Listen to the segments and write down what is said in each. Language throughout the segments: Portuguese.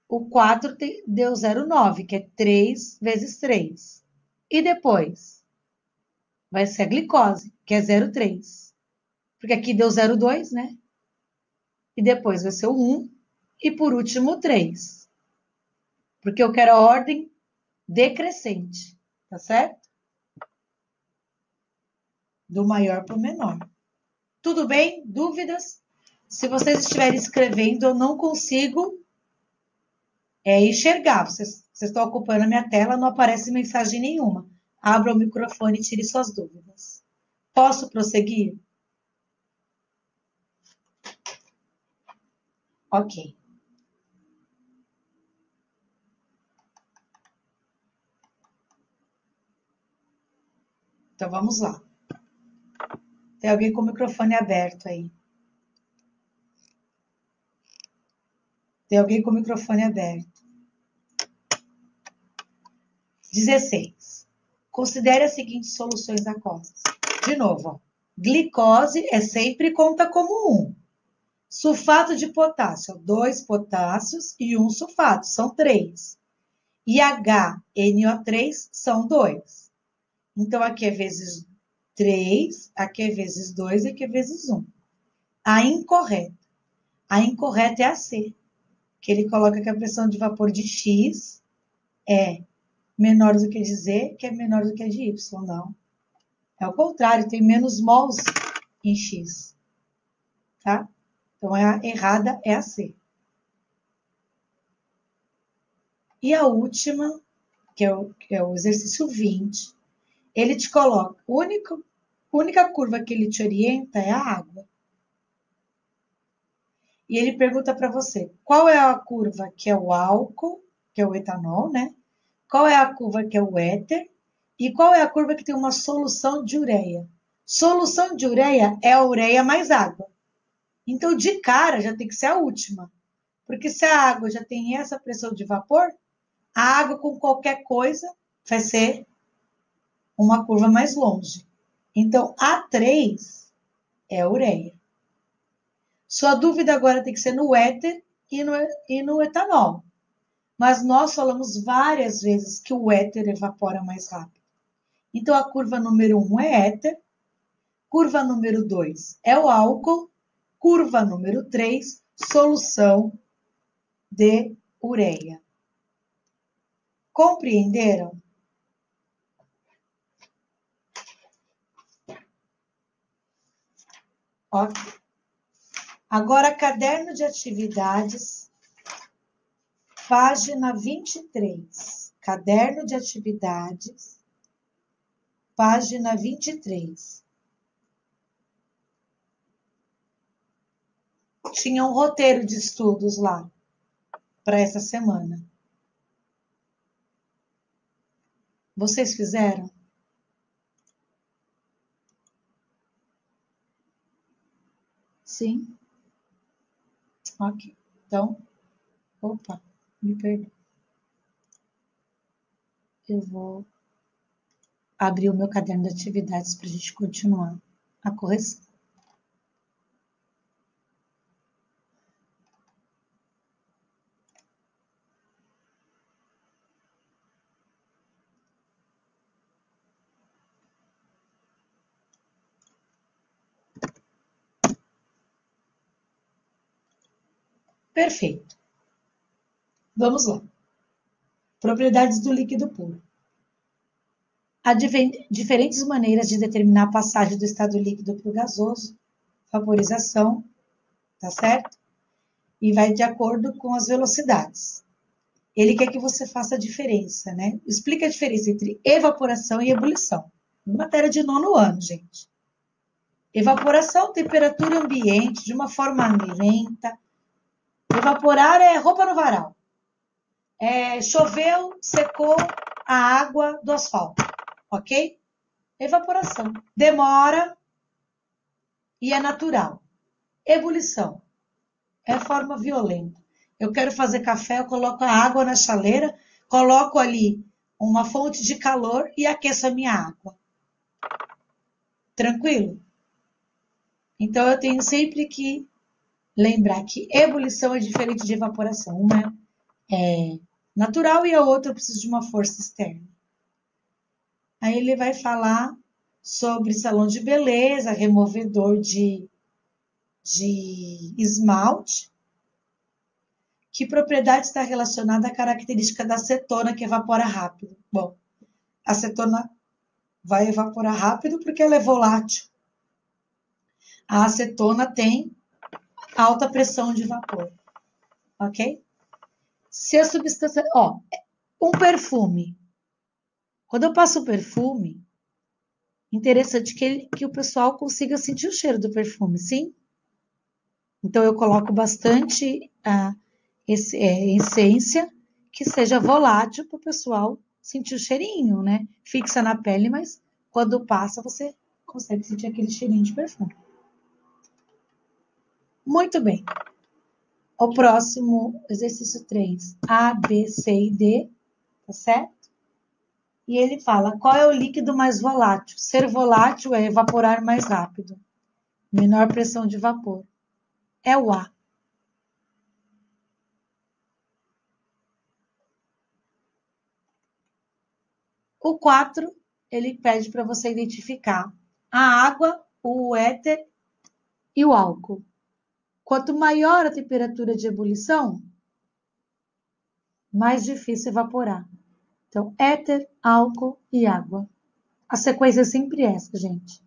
O 4 deu 0,9, que é 3 vezes 3. E depois? Vai ser a glicose, que é 0,3. Porque aqui deu 0,2, né? E depois vai ser o 1. E por último, o 3. Porque eu quero a ordem decrescente, tá certo? Do maior para o menor. Tudo bem? Dúvidas? Se vocês estiverem escrevendo, eu não consigo enxergar. Vocês estão ocupando a minha tela, não aparece mensagem nenhuma. Abra o microfone e tire suas dúvidas. Posso prosseguir? Ok. Então vamos lá. Tem alguém com o microfone aberto aí? Tem alguém com o microfone aberto? 16. Considere as seguintes soluções aquosas. De novo, ó. Glicose sempre conta como 1. Sulfato de potássio, 2 potássios e 1 sulfato, são 3. E HNO3 são 2. Então, aqui é vezes 3, aqui é vezes 2 e aqui é vezes 1. A incorreta. A incorreta é a C, que ele coloca que a pressão de vapor de X é menor do que de Z, que é menor do que a de Y. Não. É o contrário, tem menos mols em X. Tá? Então, a errada é a C. E a última, que é o exercício 20, ele te coloca, a única curva que ele te orienta é a água. E ele pergunta para você, qual é a curva que é o álcool, que é o etanol, né? Qual é a curva que é o éter? E qual é a curva que tem uma solução de ureia? Solução de ureia é a ureia mais água. Então, de cara, já tem que ser a última. Porque se a água já tem essa pressão de vapor, a água com qualquer coisa vai ser uma curva mais longe. Então, A3 é a ureia. Sua dúvida agora tem que ser no éter e no etanol. Mas nós falamos várias vezes que o éter evapora mais rápido. Então, a curva número 1 é éter, curva número 2 é o álcool, curva número 3, solução de ureia. Compreenderam? Ok. Agora, caderno de atividades, página 23. Caderno de atividades, página 23. Tinha um roteiro de estudos lá para essa semana. Vocês fizeram? Sim? Ok. Então, opa, me perdoe. Eu vou abrir o meu caderno de atividades para a gente continuar a correção. Perfeito. Vamos lá. Propriedades do líquido puro. Há diferentes maneiras de determinar a passagem do estado líquido para o gasoso, vaporização, tá certo? E vai de acordo com as velocidades. Ele quer que você faça a diferença, né? Explica a diferença entre evaporação e ebulição. Matéria de 9º ano, gente. Evaporação, temperatura ambiente, de uma forma lenta. Evaporar é roupa no varal. Choveu, secou a água do asfalto, ok? Evaporação. Demora e é natural. Ebulição. É forma violenta. Eu quero fazer café, eu coloco a água na chaleira, coloco ali uma fonte de calor e aqueço a minha água. Tranquilo? Então, eu tenho sempre que lembrar que ebulição é diferente de evaporação. Uma natural e a outra precisa de uma força externa. Aí ele vai falar sobre salão de beleza, removedor de esmalte. Que propriedade está relacionada à característica da acetona que evapora rápido? Bom, a acetona vai evaporar rápido porque ela é volátil. A acetona tem alta pressão de vapor, ok? Se a substância... um perfume. Quando eu passo o perfume, interessante que o pessoal consiga sentir o cheiro do perfume, sim? Então, eu coloco bastante essência que seja volátil para o pessoal sentir o cheirinho, né? Fixa na pele, mas quando passa, você consegue sentir aquele cheirinho de perfume. Muito bem. O próximo, exercício 3, A, B, C e D, tá certo? E ele fala, qual é o líquido mais volátil? Ser volátil é evaporar mais rápido. Menor pressão de vapor. É o A. O 4, ele pede para você identificar a água, o éter e o álcool. Quanto maior a temperatura de ebulição, mais difícil evaporar. Então, éter, álcool e água. A sequência é sempre essa, gente.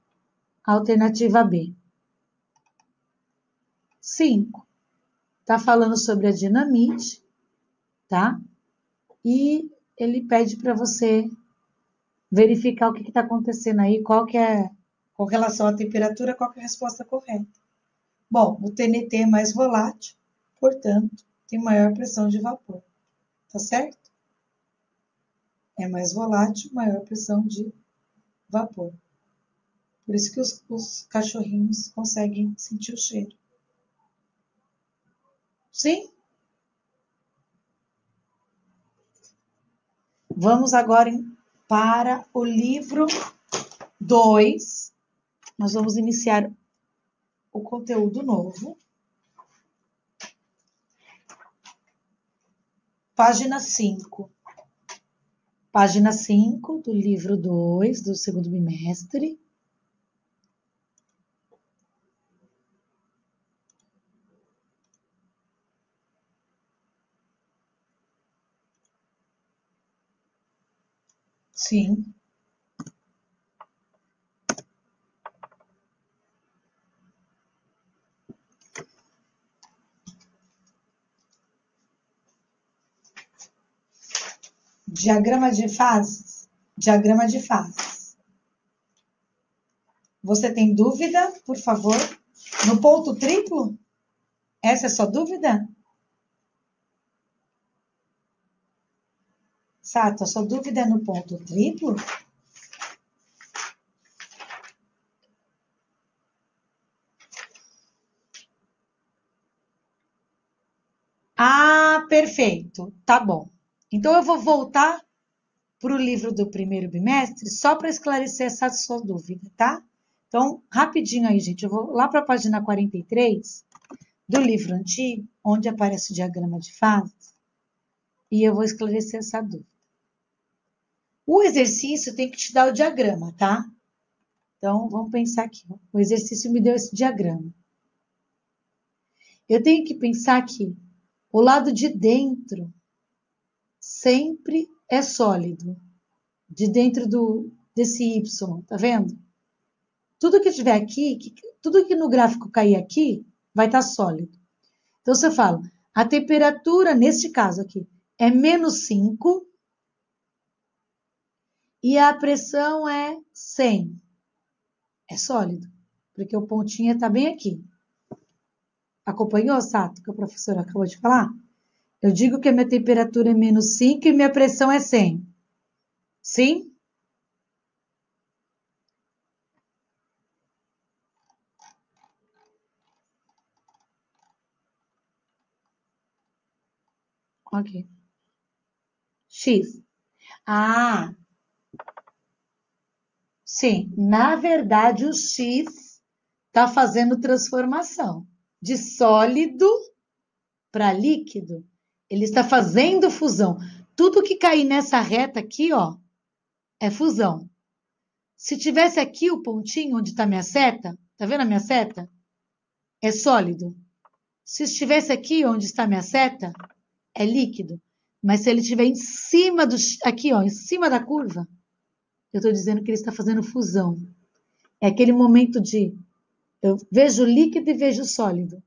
Alternativa B. 5. Tá falando sobre a dinamite, tá? E ele pede para você verificar o que está acontecendo aí, qual que é, com relação à temperatura, qual que é a resposta correta. Bom, o TNT é mais volátil, portanto, tem maior pressão de vapor. Tá certo? É mais volátil, maior pressão de vapor. Por isso que os cachorrinhos conseguem sentir o cheiro. Sim? Vamos agora para o livro 2. Nós vamos iniciar o conteúdo novo. Página 5. Página 5 do livro 2, do segundo bimestre. Sim. Diagrama de fases. Diagrama de fases. Você tem dúvida, por favor? No ponto triplo? Essa é a sua dúvida? Sato, a sua dúvida é no ponto triplo? Ah, perfeito. Tá bom. Então, eu vou voltar para o livro do primeiro bimestre só para esclarecer essa sua dúvida, tá? Então, rapidinho aí, gente. Eu vou lá para a página 43 do livro antigo, onde aparece o diagrama de fases, e eu vou esclarecer essa dúvida. O exercício tem que te dar o diagrama, tá? Então, vamos pensar aqui. O exercício me deu esse diagrama. Eu tenho que pensar que o lado de dentro sempre é sólido. De dentro desse Y, tá vendo? Tudo que tiver aqui, tudo que no gráfico cair aqui, vai estar sólido. Então, você fala, a temperatura, neste caso aqui, é menos 5 e a pressão é 100. É sólido, porque o pontinho está bem aqui. Acompanhou, Sato, que a professora acabou de falar? Eu digo que a minha temperatura é menos 5 e minha pressão é 100. Sim? Ok. X. Ah, sim. Na verdade, o X está fazendo transformação de sólido para líquido. Ele está fazendo fusão. Tudo que cair nessa reta aqui, ó, é fusão. Se tivesse aqui o pontinho onde está minha seta, tá vendo a minha seta? É sólido. Se estivesse aqui onde está minha seta, é líquido. Mas se ele estiver em cima aqui, ó, em cima da curva, eu estou dizendo que ele está fazendo fusão. É aquele momento de eu vejo líquido e vejo sólido.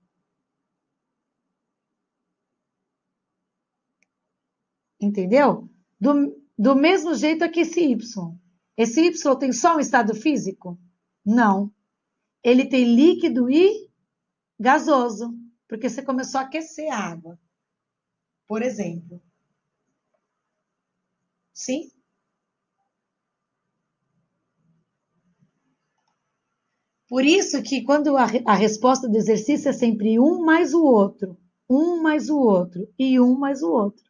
Entendeu? Do mesmo jeito aqui esse Y. Esse Y tem só um estado físico? Não. Ele tem líquido e gasoso, porque você começou a aquecer a água. Por exemplo. Sim? Por isso que quando a resposta do exercício é sempre um mais o outro, um mais o outro e um mais o outro.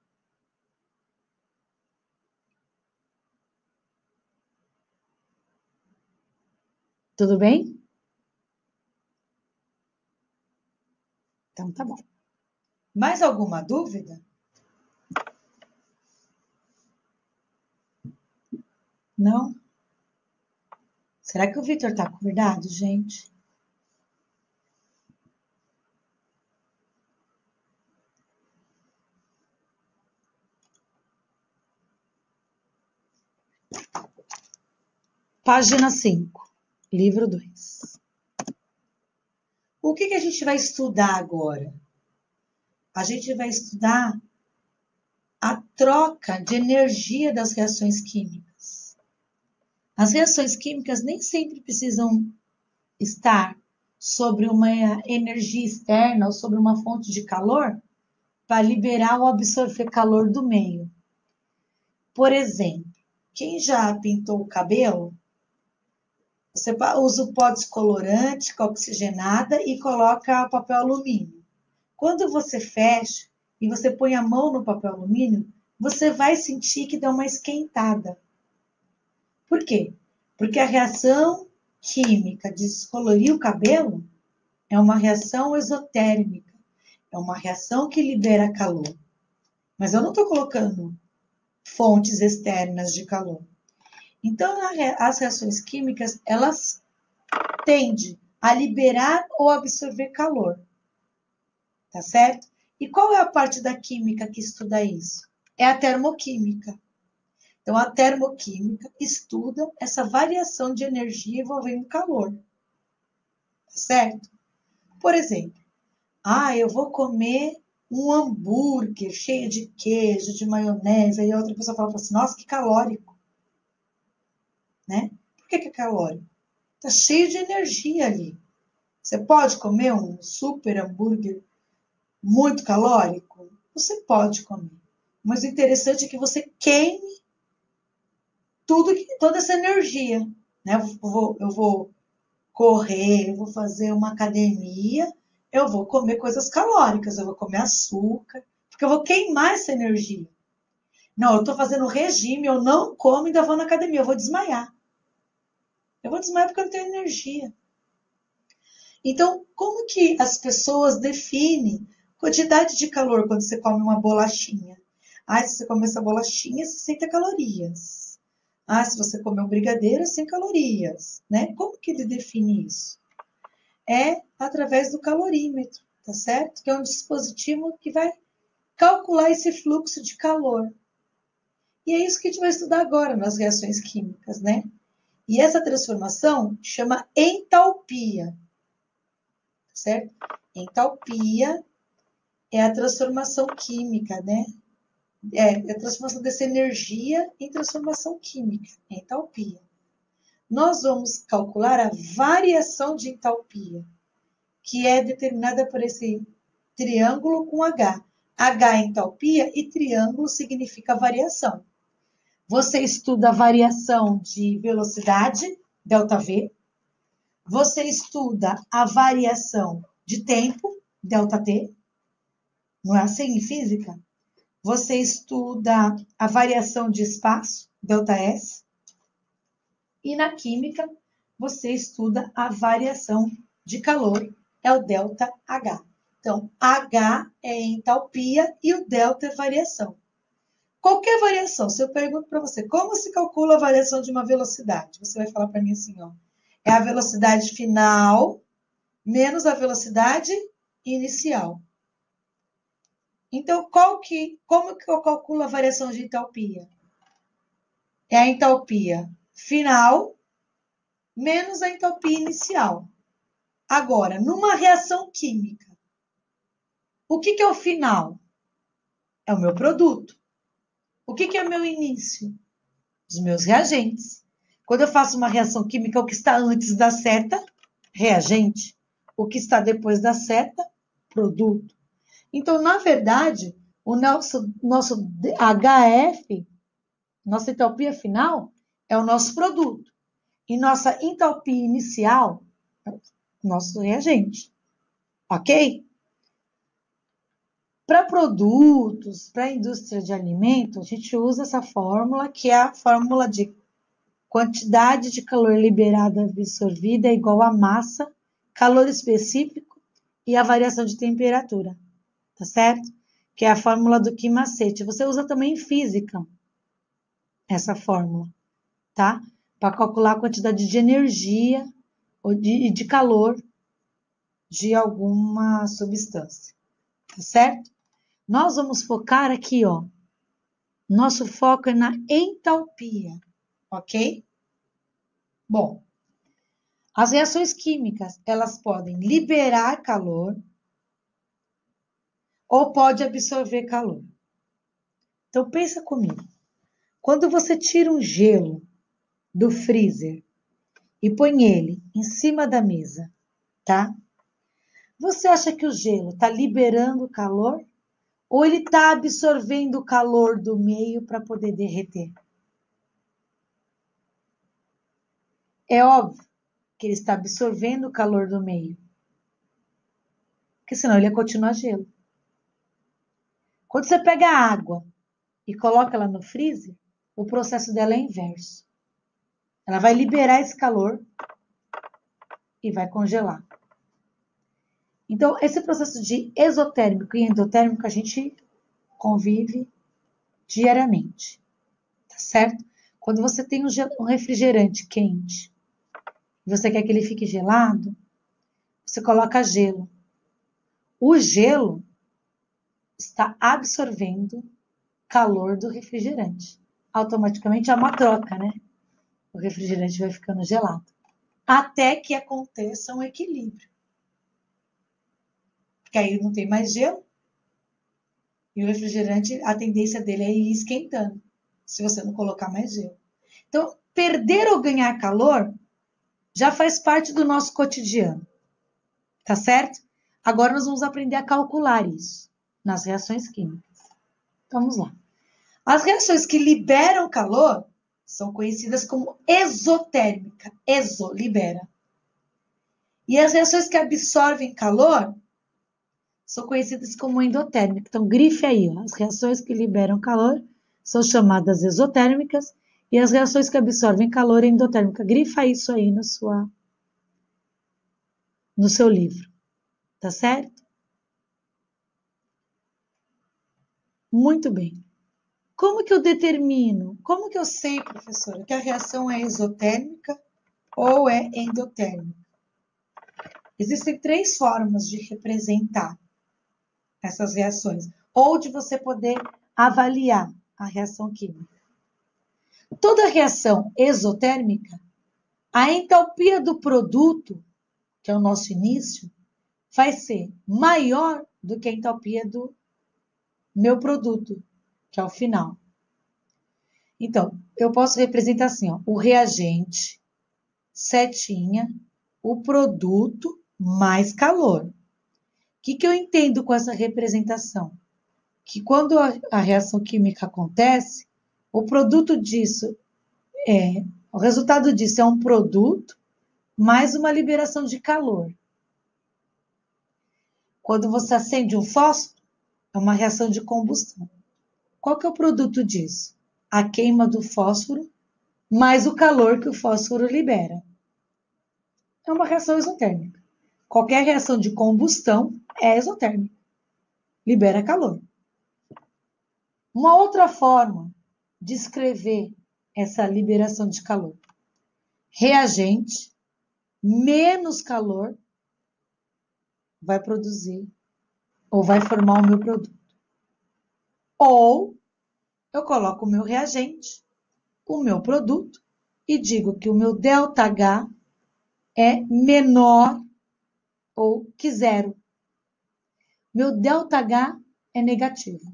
Tudo bem? Então tá bom. Mais alguma dúvida? Não? Será que o Vitor está acordado, gente? Página 5, livro 2. O que a gente vai estudar agora? A gente vai estudar a troca de energia das reações químicas. As reações químicas nem sempre precisam estar sobre uma energia externa ou sobre uma fonte de calor para liberar ou absorver calor do meio. Por exemplo, quem já pintou o cabelo, você usa o pó descolorante com oxigenada e coloca papel alumínio. Quando você fecha e você põe a mão no papel alumínio, você vai sentir que dá uma esquentada. Por quê? Porque a reação química de descolorir o cabelo é uma reação exotérmica. É uma reação que libera calor. Mas eu não estou colocando fontes externas de calor. Então, as reações químicas, elas tendem a liberar ou absorver calor. Tá certo? E qual é a parte da química que estuda isso? É a termoquímica. Então, a termoquímica estuda essa variação de energia envolvendo calor. Tá certo? Por exemplo, eu vou comer um hambúrguer cheio de queijo, de maionese, aí a outra pessoa fala assim, nossa, que calórico. Né? Por que é calórico? Tá cheio de energia ali. Você pode comer um super hambúrguer muito calórico? Você pode comer. Mas o interessante é que você queime toda essa energia. Né? Eu vou correr, eu vou fazer uma academia, eu vou comer coisas calóricas, eu vou comer açúcar, porque eu vou queimar essa energia. Não, eu estou fazendo regime, eu não como e ainda vou na academia, eu vou desmaiar. Eu vou desmaiar porque eu não tenho energia. Então, como que as pessoas definem quantidade de calor quando você come uma bolachinha? Se você comer essa bolachinha, 60 calorias. Se você comer um brigadeiro, 100 calorias. Né? Como que ele define isso? É através do calorímetro, tá certo? Que é um dispositivo que vai calcular esse fluxo de calor. E é isso que a gente vai estudar agora nas reações químicas, né? E essa transformação chama entalpia, certo? Entalpia é a transformação química, né? É a transformação dessa energia em transformação química, entalpia. Nós vamos calcular a variação de entalpia, que é determinada por esse triângulo com H. H é entalpia e triângulo significa variação. Você estuda a variação de velocidade, ΔV. Você estuda a variação de tempo, ΔT. Não é assim em física? Você estuda a variação de espaço, ΔS. E na química, você estuda a variação de calor, é o ΔH. Então, H é entalpia e o delta é variação. Qualquer variação, se eu pergunto para você, como se calcula a variação de uma velocidade? Você vai falar para mim assim, ó, é a velocidade final menos a velocidade inicial. Então, como que eu calculo a variação de entalpia? É a entalpia final menos a entalpia inicial. Agora, numa reação química, o que é o final? É o meu produto. O que é o meu início? Os meus reagentes. Quando eu faço uma reação química, o que está antes da seta, reagente. O que está depois da seta, produto. Então, na verdade, o nosso HF, nossa entalpia final, é o nosso produto. E nossa entalpia inicial, é o nosso reagente. Ok? Para produtos, para a indústria de alimento, a gente usa essa fórmula, que é a fórmula de quantidade de calor liberada absorvida é igual a massa, calor específico e a variação de temperatura. Tá certo? Que é a fórmula do Ki-macete. Você usa também em física essa fórmula, tá? Para calcular a quantidade de energia ou de calor de alguma substância. Tá certo? Nós vamos focar aqui, ó. Nosso foco é na entalpia, ok? Bom, as reações químicas, elas podem liberar calor ou pode absorver calor. Então, pensa comigo. Quando você tira um gelo do freezer e põe ele em cima da mesa, tá? Você acha que o gelo está liberando calor ou ele está absorvendo o calor do meio para poder derreter? É óbvio que ele está absorvendo o calor do meio, porque senão ele ia continuar gelo. Quando você pega a água e coloca ela no freezer, o processo dela é inverso. Ela vai liberar esse calor e vai congelar. Então, esse processo de exotérmico e endotérmico a gente convive diariamente, tá certo? Quando você tem um refrigerante quente e você quer que ele fique gelado, você coloca gelo. O gelo está absorvendo calor do refrigerante. Automaticamente é uma troca, né? O refrigerante vai ficando gelado. Até que aconteça um equilíbrio. Porque aí não tem mais gelo. E o refrigerante, a tendência dele é ir esquentando, se você não colocar mais gelo. Então, perder ou ganhar calor já faz parte do nosso cotidiano. Tá certo? Agora nós vamos aprender a calcular isso nas reações químicas. Vamos lá. As reações que liberam calor são conhecidas como exotérmica. Exo, libera. E as reações que absorvem calor são conhecidas como endotérmicas. Então, grife aí, ó. As reações que liberam calor são chamadas exotérmicas e as reações que absorvem calor é endotérmica. Grifa isso aí no seu livro. Tá certo? Muito bem. Como que eu determino? Como que eu sei, professora, que a reação é exotérmica ou é endotérmica? Existem 3 formas de representar essas reações, ou de você poder avaliar a reação química. Toda reação exotérmica, a entalpia do produto, que é o nosso início, vai ser maior do que a entalpia do meu produto, que é o final. Então, eu posso representar assim, ó, o reagente, setinha, o produto mais calor. O que eu entendo com essa representação? Que quando a reação química acontece, o resultado disso é um produto mais uma liberação de calor. Quando você acende um fósforo, é uma reação de combustão. Qual que é o produto disso? A queima do fósforo mais o calor que o fósforo libera. É uma reação isotérmica. Qualquer reação de combustão é exotérmica. Libera calor. Uma outra forma de escrever essa liberação de calor. Reagente menos calor vai produzir ou vai formar o meu produto. Ou eu coloco o meu reagente, o meu produto e digo que o meu ΔH é menor ou que zero. Meu ΔH é negativo.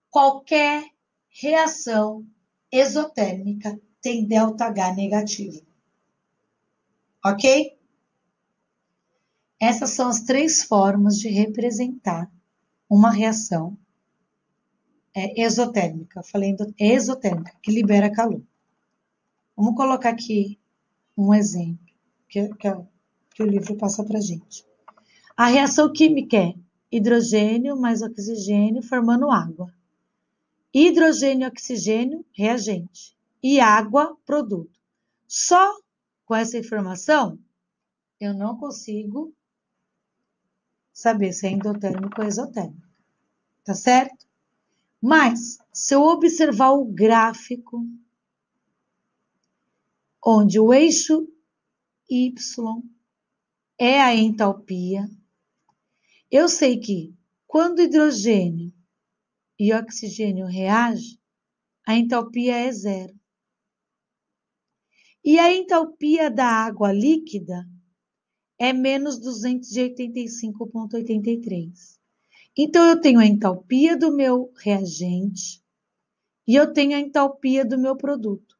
Qualquer reação exotérmica tem ΔH negativo. Ok? Essas são as 3 formas de representar uma reação exotérmica. Falei exotérmica, que libera calor. Vamos colocar aqui um exemplo que o livro passa para a gente. A reação química é hidrogênio mais oxigênio formando água. Hidrogênio e oxigênio, reagente. E água, produto. Só com essa informação, eu não consigo saber se é endotérmico ou exotérmico. Tá certo? Mas, se eu observar o gráfico, onde o eixo Y é a entalpia, eu sei que quando hidrogênio e oxigênio reagem, a entalpia é zero. E a entalpia da água líquida é menos 285,83. Então, eu tenho a entalpia do meu reagente e eu tenho a entalpia do meu produto.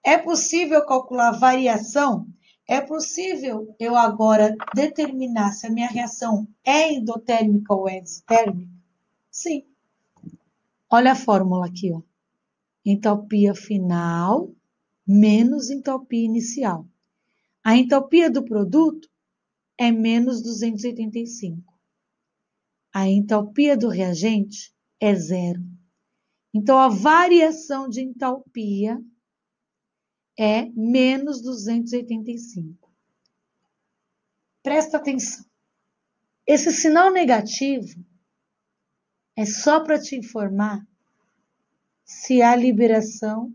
É possível calcular a variação? É possível eu agora determinar se a minha reação é endotérmica ou exotérmica? Sim. Olha a fórmula aqui, ó. Entalpia final menos entalpia inicial. A entalpia do produto é menos 285. A entalpia do reagente é zero. Então, a variação de entalpia é menos 285. Presta atenção. Esse sinal negativo é só para te informar se há liberação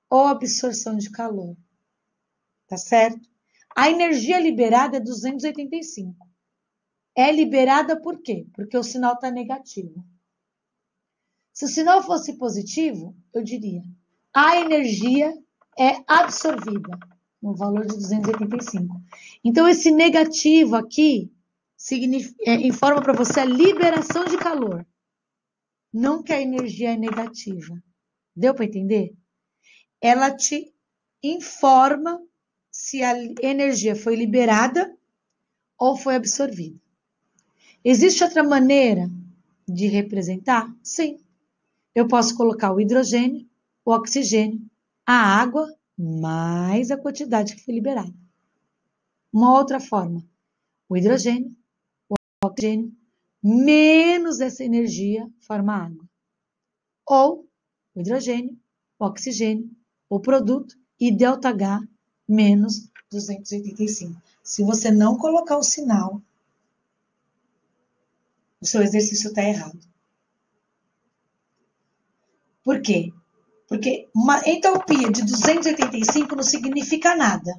ou absorção de calor. Tá certo? A energia liberada é 285. É liberada por quê? Porque o sinal está negativo. Se o sinal fosse positivo, eu diria: a energia é absorvida no valor de 285. Então, esse negativo aqui informa para você a liberação de calor, não que a energia é negativa. Deu para entender? Ela te informa se a energia foi liberada ou foi absorvida. Existe outra maneira de representar? Sim. Eu posso colocar o hidrogênio, o oxigênio, a água, mais a quantidade que foi liberada. Uma outra forma, o hidrogênio, o oxigênio, menos essa energia forma água. Ou o hidrogênio, o oxigênio, o produto e ΔH menos 285. Se você não colocar o sinal, o seu exercício está errado. Por quê? Porque uma entalpia de 285 não significa nada.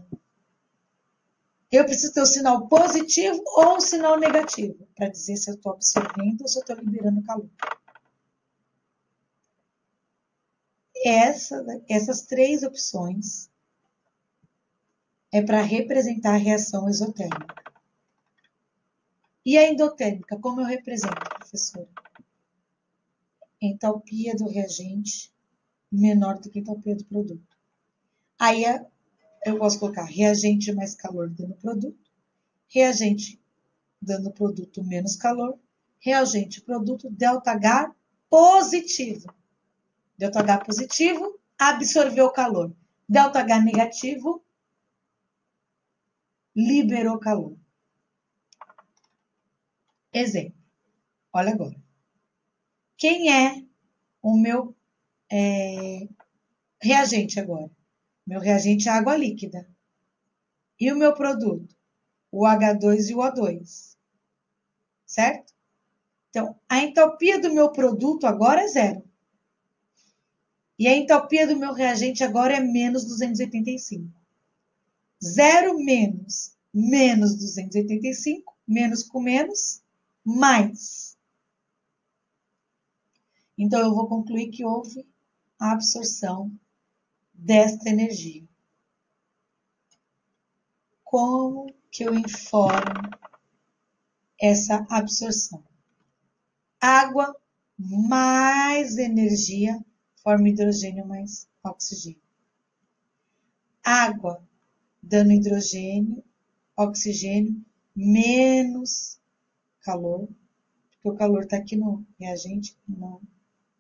Eu preciso ter um sinal positivo ou um sinal negativo para dizer se eu estou absorvendo ou se eu estou liberando calor. Essas 3 opções é para representar a reação exotérmica. E a endotérmica, como eu represento, professora? Entalpia do reagente menor do que a entalpia do produto. Aí eu posso colocar reagente mais calor dando produto, reagente dando produto menos calor, reagente produto ΔH positivo. ΔH positivo absorveu calor. ΔH negativo liberou calor. Exemplo. Olha agora. Quem é o meu reagente agora? Meu reagente é água líquida. E o meu produto? O H2 e o O2. Certo? Então, a entalpia do meu produto agora é zero. E a entalpia do meu reagente agora é menos 285. Zero menos 285, menos com menos, mais. Então, eu vou concluir que houve a absorção desta energia. Como que eu informo essa absorção? Água mais energia forma hidrogênio mais oxigênio. Água dando hidrogênio, oxigênio, menos calor, porque o calor está aqui no reagente, no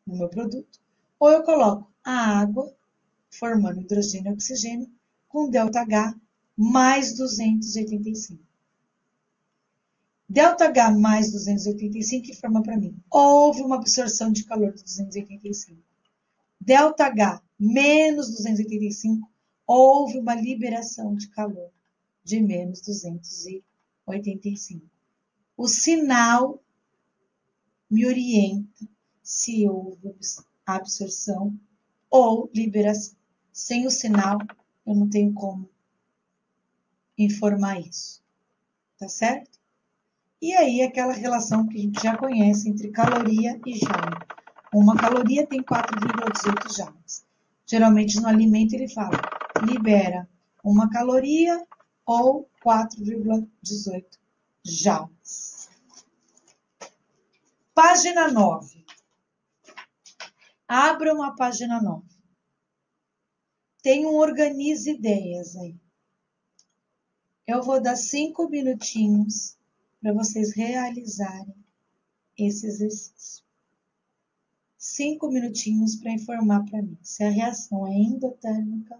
meu produto. Ou eu coloco a água formando hidrogênio e oxigênio com ΔH mais 285. ΔH mais 285 informa para mim, houve uma absorção de calor de 285. ΔH menos 285, houve uma liberação de calor de menos 285. O sinal me orienta se houve absorção ou liberação. Sem o sinal, eu não tenho como informar isso. Tá certo? E aí, aquela relação que a gente já conhece entre caloria e joule. Uma caloria tem 4,18 joules. Geralmente, no alimento, ele fala, libera uma caloria ou 4,18 joules. Página 9. Abram a página 9. Tem um organize ideias aí. Eu vou dar 5 minutinhos para vocês realizarem esse exercício. 5 minutinhos para informar para mim se a reação é endotérmica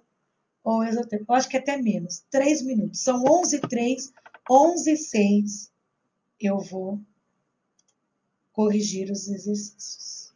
ou exotérmica. Eu acho que até menos. 3 minutos. São 11h03, 11h06. Eu vou corrigir os exercícios.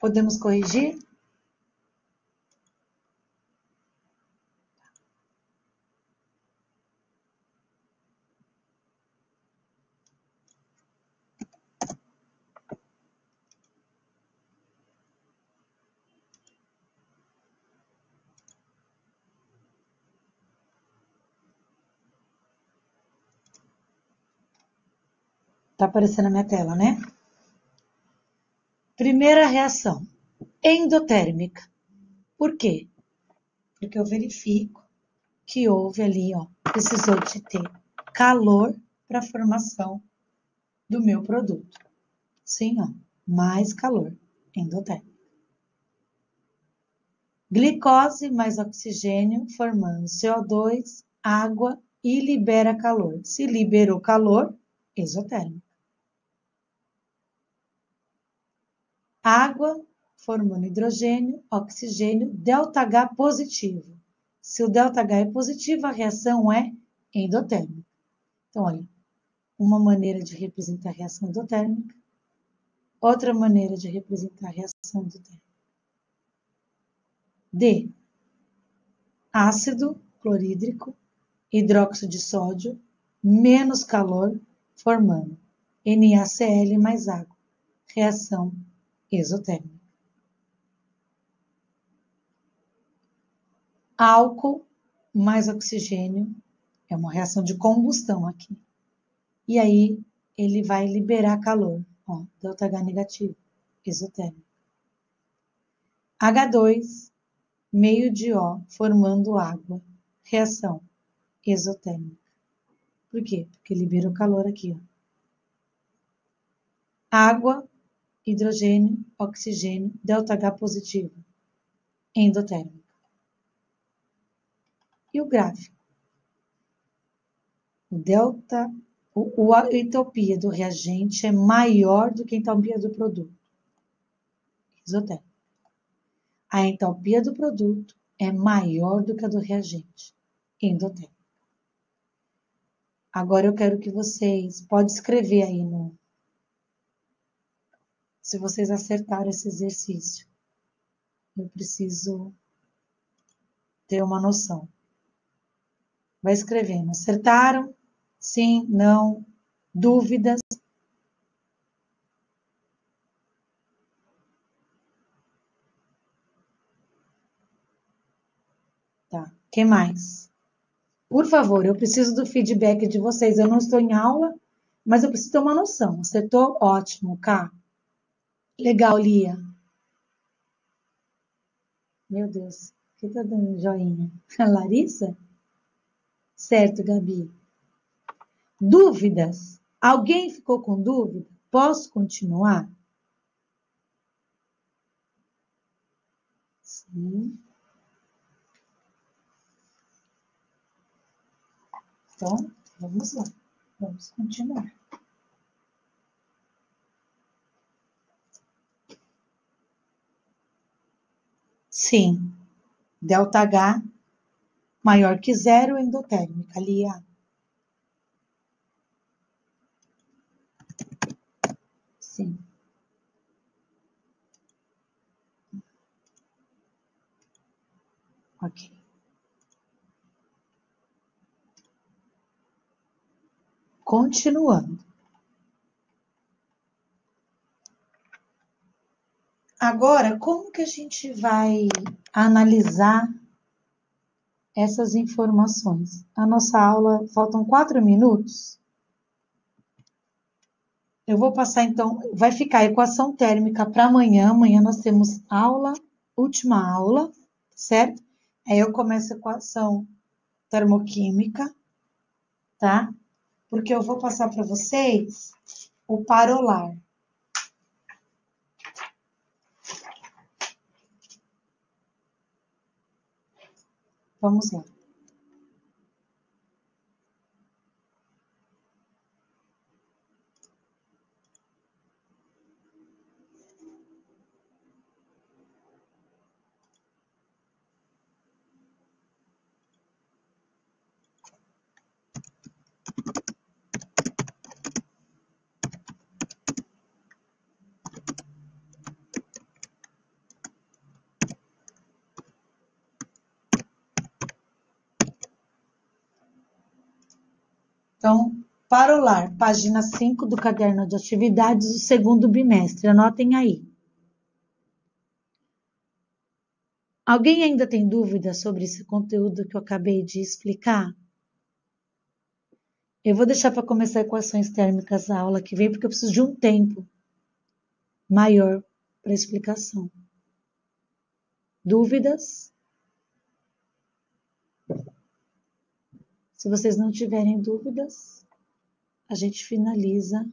Podemos corrigir? Tá aparecendo na minha tela, né? Primeira reação, endotérmica. Por quê? Porque eu verifico que houve ali, ó, precisou de ter calor para a formação do meu produto. Sim, ó, mais calor, endotérmica. Glicose mais oxigênio formando CO2, água e libera calor. Se liberou calor, exotérmica. Água formando hidrogênio, oxigênio, ΔH positivo. Se o ΔH é positivo, a reação é endotérmica. Então, olha, uma maneira de representar a reação endotérmica, outra maneira de representar a reação endotérmica. D. Ácido clorídrico, hidróxido de sódio, menos calor, formando NaCl mais água. Reação exotérmica. Álcool mais oxigênio, é uma reação de combustão aqui. E aí, ele vai liberar calor. Ó, ΔH negativo, exotérmico. H2, meio de O, formando água. Reação exotérmica. Por quê? Porque libera o calor aqui, ó. Água, hidrogênio, oxigênio, ΔH positivo, endotérmico. E o gráfico? A entropia do reagente é maior do que a entropia do produto. Exotérmico. A entropia do produto é maior do que a do reagente. Endotérmico. Agora eu quero que vocês, pode escrever aí no, se vocês acertaram esse exercício. Eu preciso ter uma noção. Vai escrevendo. Acertaram? Sim, não, dúvidas. Tá. Que mais? Por favor, eu preciso do feedback de vocês. Eu não estou em aula, mas eu preciso ter uma noção. Acertou? Ótimo, Cá. Legal, Lia. Meu Deus, o que tá dando joinha? A Larissa? Certo, Gabi. Dúvidas? Alguém ficou com dúvida? Posso continuar? Sim. Então, vamos lá. Vamos continuar. Sim. ΔH maior que zero, endotérmica. Lia. Sim. Ok. Continuando. Agora, como que a gente vai analisar essas informações? A nossa aula, faltam 4 minutos. Eu vou passar, então, vai ficar a equação térmica para amanhã. Amanhã nós temos aula, última aula, certo? Aí eu começo a equação termoquímica, tá? Porque eu vou passar para vocês o parolar. Vamos lá. Então, parolar, página 5 do caderno de atividades do segundo bimestre. Anotem aí. Alguém ainda tem dúvida sobre esse conteúdo que eu acabei de explicar? Eu vou deixar para começar equações térmicas a aula que vem, porque eu preciso de um tempo maior para explicação. Dúvidas? Se vocês não tiverem dúvidas, a gente finaliza